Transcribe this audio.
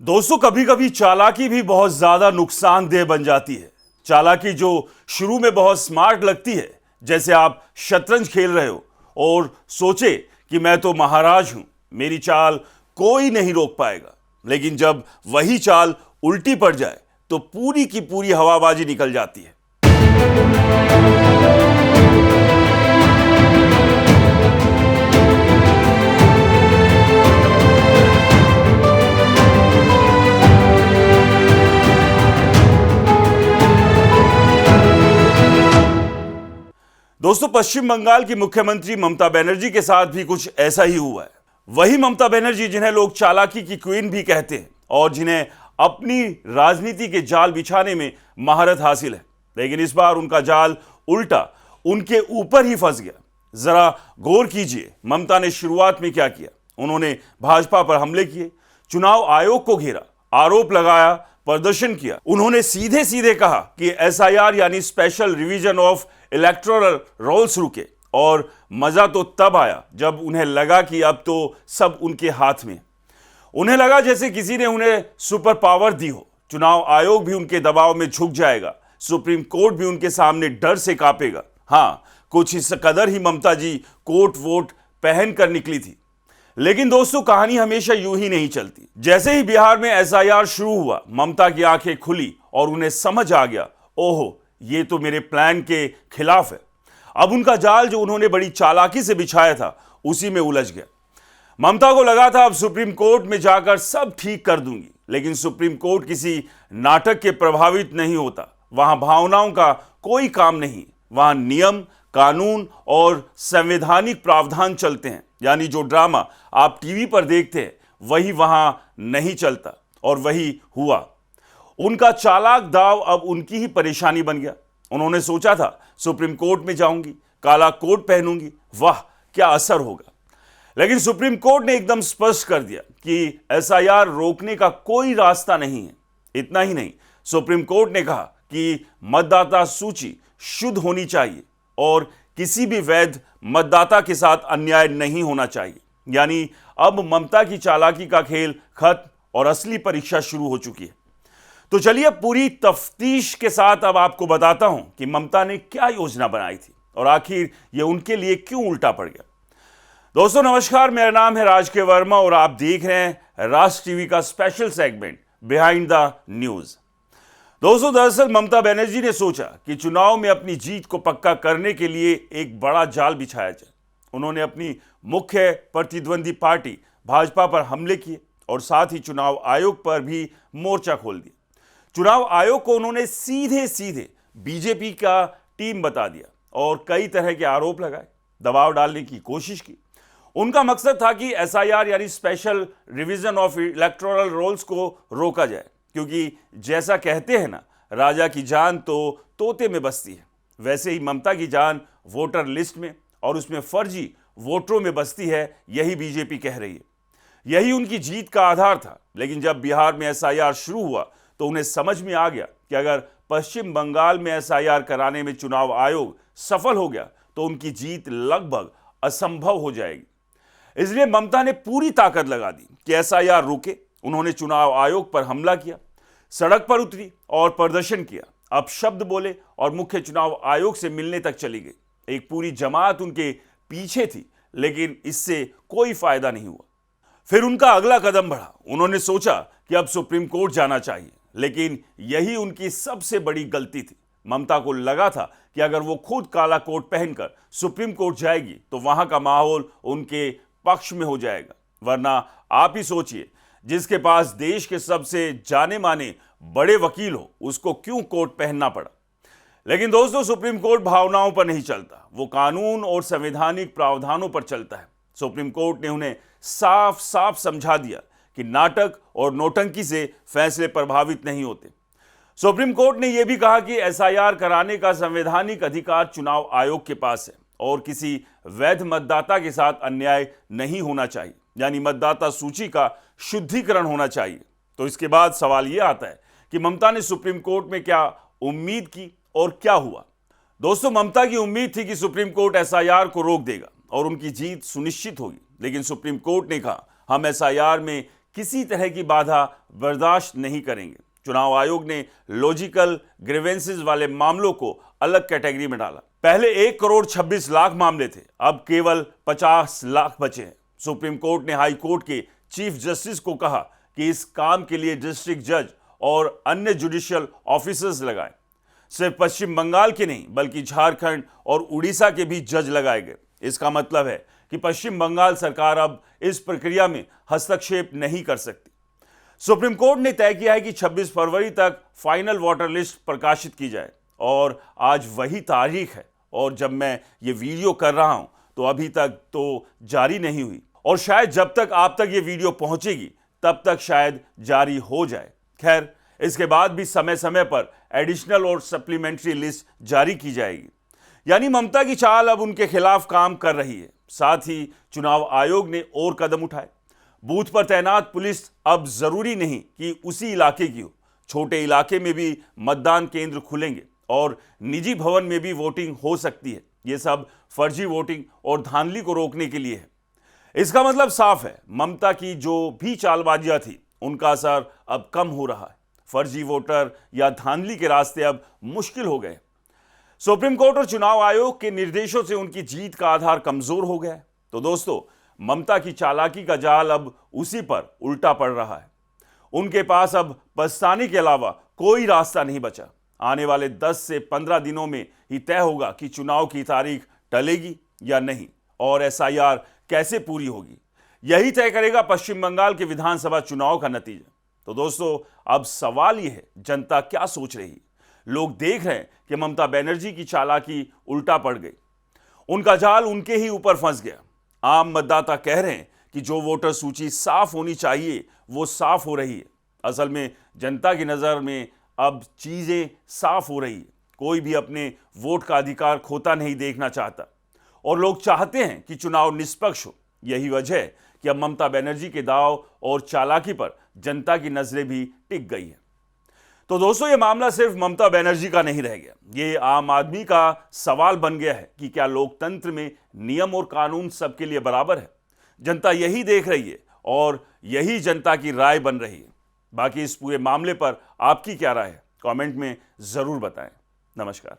दोस्तों, कभी कभी चालाकी भी बहुत ज्यादा नुकसानदेह बन जाती है। चालाकी जो शुरू में बहुत स्मार्ट लगती है, जैसे आप शतरंज खेल रहे हो और सोचे कि मैं तो महाराज हूं, मेरी चाल कोई नहीं रोक पाएगा। लेकिन जब वही चाल उल्टी पड़ जाए तो पूरी की पूरी हवाबाजी निकल जाती है। दोस्तों, पश्चिम बंगाल की मुख्यमंत्री ममता बनर्जी के साथ भी कुछ ऐसा ही हुआ है। वही ममता बनर्जी जिन्हें लोग चालाकी की क्वीन भी कहते हैं और जिन्हें अपनी राजनीति के जाल बिछाने में महारत हासिल है, लेकिन इस बार उनका जाल उल्टा उनके ऊपर ही फंस गया। जरा गौर कीजिए, ममता ने शुरुआत में क्या किया। उन्होंने भाजपा पर हमले किए, चुनाव आयोग को घेरा, आरोप लगाया, प्रदर्शन किया। उन्होंने सीधे सीधे कहा कि एसआईआर यानी special revision of electoral rolls रुके। और मजा तो तब आया जब उन्हें लगा कि अब तो सब उनके हाथ में। उन्हें लगा जैसे किसी ने उन्हें सुपर पावर दी हो। चुनाव आयोग भी उनके दबाव में झुक जाएगा, सुप्रीम कोर्ट भी उनके सामने डर से कांपेगा। हां, कुछ इस कदर ही ममता जी कोट वोट पहन कर निकली थी। लेकिन दोस्तों, कहानी हमेशा यूं ही नहीं चलती। जैसे ही बिहार में एसआईआर शुरू हुआ, ममता की आंखें खुली और उन्हें समझ आ गया, ओहो, ये तो मेरे प्लान के खिलाफ है। अब उनका जाल जो उन्होंने बड़ी चालाकी से बिछाया था, उसी में उलझ गया। ममता को लगा था अब सुप्रीम कोर्ट में जाकर सब ठीक कर दूंगी, लेकिन सुप्रीम कोर्ट किसी नाटक के प्रभावित नहीं होता। वहां भावनाओं का कोई काम नहीं, वहां नियम, कानून और संवैधानिक प्रावधान चलते हैं। यानी जो ड्रामा आप टीवी पर देखते हैं, वही वहां नहीं चलता। और वही हुआ। उनका चालाक दाव अब उनकी ही परेशानी बन गया। उन्होंने सोचा था सुप्रीम कोर्ट में जाऊंगी, काला कोट पहनूंगी, वाह क्या असर होगा। लेकिन सुप्रीम कोर्ट ने एकदम स्पष्ट कर दिया कि एसआईआर रोकने का कोई रास्ता नहीं है। इतना ही नहीं, सुप्रीम कोर्ट ने कहा कि मतदाता सूची शुद्ध होनी चाहिए और किसी भी वैध मतदाता के साथ अन्याय नहीं होना चाहिए। यानी अब ममता की चालाकी का खेल खत्म और असली परीक्षा शुरू हो चुकी है। तो चलिए पूरी तफ्तीश के साथ अब आपको बताता हूं कि ममता ने क्या योजना बनाई थी और आखिर यह उनके लिए क्यों उल्टा पड़ गया। दोस्तों नमस्कार, मेरा नाम है राज के वर्मा और आप देख रहे हैं राज टीवी का special segment behind the news. दोस्तों, दरअसल ममता बनर्जी ने सोचा कि चुनाव में अपनी जीत को पक्का करने के लिए एक बड़ा जाल बिछाया जाए। उन्होंने अपनी मुख्य प्रतिद्वंदी पार्टी भाजपा पर हमले किए और साथ ही चुनाव आयोग पर भी मोर्चा खोल दिया। चुनाव आयोग को उन्होंने सीधे सीधे बीजेपी का टीम बता दिया और कई तरह के आरोप लगाए, दबाव डालने की कोशिश की। उनका मकसद था कि एसआईआर यानी special revision of electoral rolls को रोका जाए, क्योंकि जैसा कहते हैं ना, राजा की जान तो तोते में बसती है, वैसे ही ममता की जान वोटर लिस्ट में और उसमें फर्जी वोटरों में बसती है, यही बीजेपी कह रही है। यही उनकी जीत का आधार था। लेकिन जब बिहार में एसआईआर शुरू हुआ तो उन्हें समझ में आ गया कि अगर पश्चिम बंगाल में एसआईआर कराने में चुनाव आयोग सफल हो गया तो उनकी जीत लगभग असंभव हो जाएगी। इसलिए ममता ने पूरी ताकत लगा दी कि एसआईआर रुके। उन्होंने चुनाव आयोग पर हमला किया, सड़क पर उतरी और प्रदर्शन किया, अपशब्द बोले और मुख्य चुनाव आयोग से मिलने तक चली गई। एक पूरी जमात उनके पीछे थी, लेकिन इससे कोई फायदा नहीं हुआ। फिर उनका अगला कदम बढ़ा। उन्होंने सोचा कि अब सुप्रीम कोर्ट जाना चाहिए, लेकिन यही उनकी सबसे बड़ी गलती थी। ममता को लगा था कि अगर वो खुद काला कोट पहनकर सुप्रीम कोर्ट जाएगी तो वहां का माहौल उनके पक्ष में हो जाएगा। वरना आप ही सोचिए, जिसके पास देश के सबसे जाने माने बड़े वकील हो, उसको क्यों कोट पहनना पड़ा। लेकिन दोस्तों, सुप्रीम कोर्ट भावनाओं पर नहीं चलता, वो कानून और संवैधानिक प्रावधानों पर चलता है। सुप्रीम कोर्ट ने उन्हें साफ साफ समझा दिया कि नाटक और नौटंकी से फैसले प्रभावित नहीं होते। सुप्रीम कोर्ट ने यह भी कहा कि एसआईआर कराने का संवैधानिक अधिकार चुनाव आयोग के पास है और किसी वैध मतदाता के साथ अन्याय नहीं होना चाहिए, यानी मतदाता सूची का शुद्धिकरण होना चाहिए। तो इसके बाद सवाल यह आता है कि ममता ने सुप्रीम कोर्ट में क्या उम्मीद की और क्या हुआ। दोस्तों, ममता की उम्मीद थी कि सुप्रीम कोर्ट एसआईआर को रोक देगा और उनकी जीत सुनिश्चित होगी। लेकिन सुप्रीम कोर्ट ने कहा, हम एसआईआर में किसी तरह की बाधा बर्दाश्त नहीं करेंगे। चुनाव आयोग ने लॉजिकल ग्रीवेंसेस वाले मामलों को अलग कैटेगरी में डाला। पहले 1,26,00,000 मामले थे, अब केवल 50 लाख बचे हैं। सुप्रीम कोर्ट ने हाई कोर्ट के चीफ जस्टिस को कहा कि इस काम के लिए डिस्ट्रिक्ट जज और अन्य जुडिशियल ऑफिसर्स लगाएं। सिर्फ पश्चिम बंगाल के नहीं बल्कि झारखंड और उड़ीसा के भी जज लगाए गए। इसका मतलब है कि पश्चिम बंगाल सरकार अब इस प्रक्रिया में हस्तक्षेप नहीं कर सकती। सुप्रीम कोर्ट ने तय किया है कि 26 फरवरी तक फाइनल वोटर लिस्ट प्रकाशित की जाए और आज वही तारीख है। और जब मैं ये वीडियो कर रहा हूं तो अभी तक तो जारी नहीं हुई और शायद जब तक आप तक ये वीडियो पहुंचेगी तब तक शायद जारी हो जाए। खैर, इसके बाद भी समय समय पर एडिशनल और सप्लीमेंट्री लिस्ट जारी की जाएगी। यानी ममता की चाल अब उनके खिलाफ काम कर रही है। साथ ही चुनाव आयोग ने और कदम उठाए। बूथ पर तैनात पुलिस अब जरूरी नहीं कि उसी इलाके की हो, छोटे इलाके में भी मतदान केंद्र खुलेंगे और निजी भवन में भी वोटिंग हो सकती है। यह सब फर्जी वोटिंग और धांधली को रोकने के लिए है। इसका मतलब साफ है, ममता की जो भी चालबाजियां थी उनका असर अब कम हो रहा है। फर्जी वोटर या धांधली के रास्ते अब मुश्किल हो गए। सुप्रीम कोर्ट और चुनाव आयोग के निर्देशों से उनकी जीत का आधार कमजोर हो गया है। तो दोस्तों, ममता की चालाकी का जाल अब उसी पर उल्टा पड़ रहा है। उनके पास अब पछताने के अलावा कोई रास्ता नहीं बचा। आने वाले 10 से 15 दिनों में ही तय होगा कि चुनाव की तारीख टलेगी या नहीं और एसआईआर कैसे पूरी होगी। यही तय करेगा पश्चिम बंगाल के विधानसभा चुनाव का नतीजा। तो दोस्तों, अब सवाल यह है, जनता क्या सोच रही है? लोग देख रहे हैं कि ममता बनर्जी की चालाकी उल्टा पड़ गई, उनका जाल उनके ही ऊपर फंस गया। आम मतदाता कह रहे हैं कि जो वोटर सूची साफ होनी चाहिए वो साफ हो रही है। असल में जनता की नज़र में अब चीज़ें साफ हो रही है। कोई भी अपने वोट का अधिकार खोता नहीं देखना चाहता और लोग चाहते हैं कि चुनाव निष्पक्ष हो। यही वजह है कि अब ममता बनर्जी के दाव और चालाकी पर जनता की नजरें भी टिक गई हैं। तो दोस्तों, ये मामला सिर्फ ममता बनर्जी का नहीं रह गया, ये आम आदमी का सवाल बन गया है कि क्या लोकतंत्र में नियम और कानून सबके लिए बराबर है? जनता यही देख रही है और यही जनता की राय बन रही है। बाकी इस पूरे मामले पर आपकी क्या राय है? कमेंट में जरूर बताएं। नमस्कार।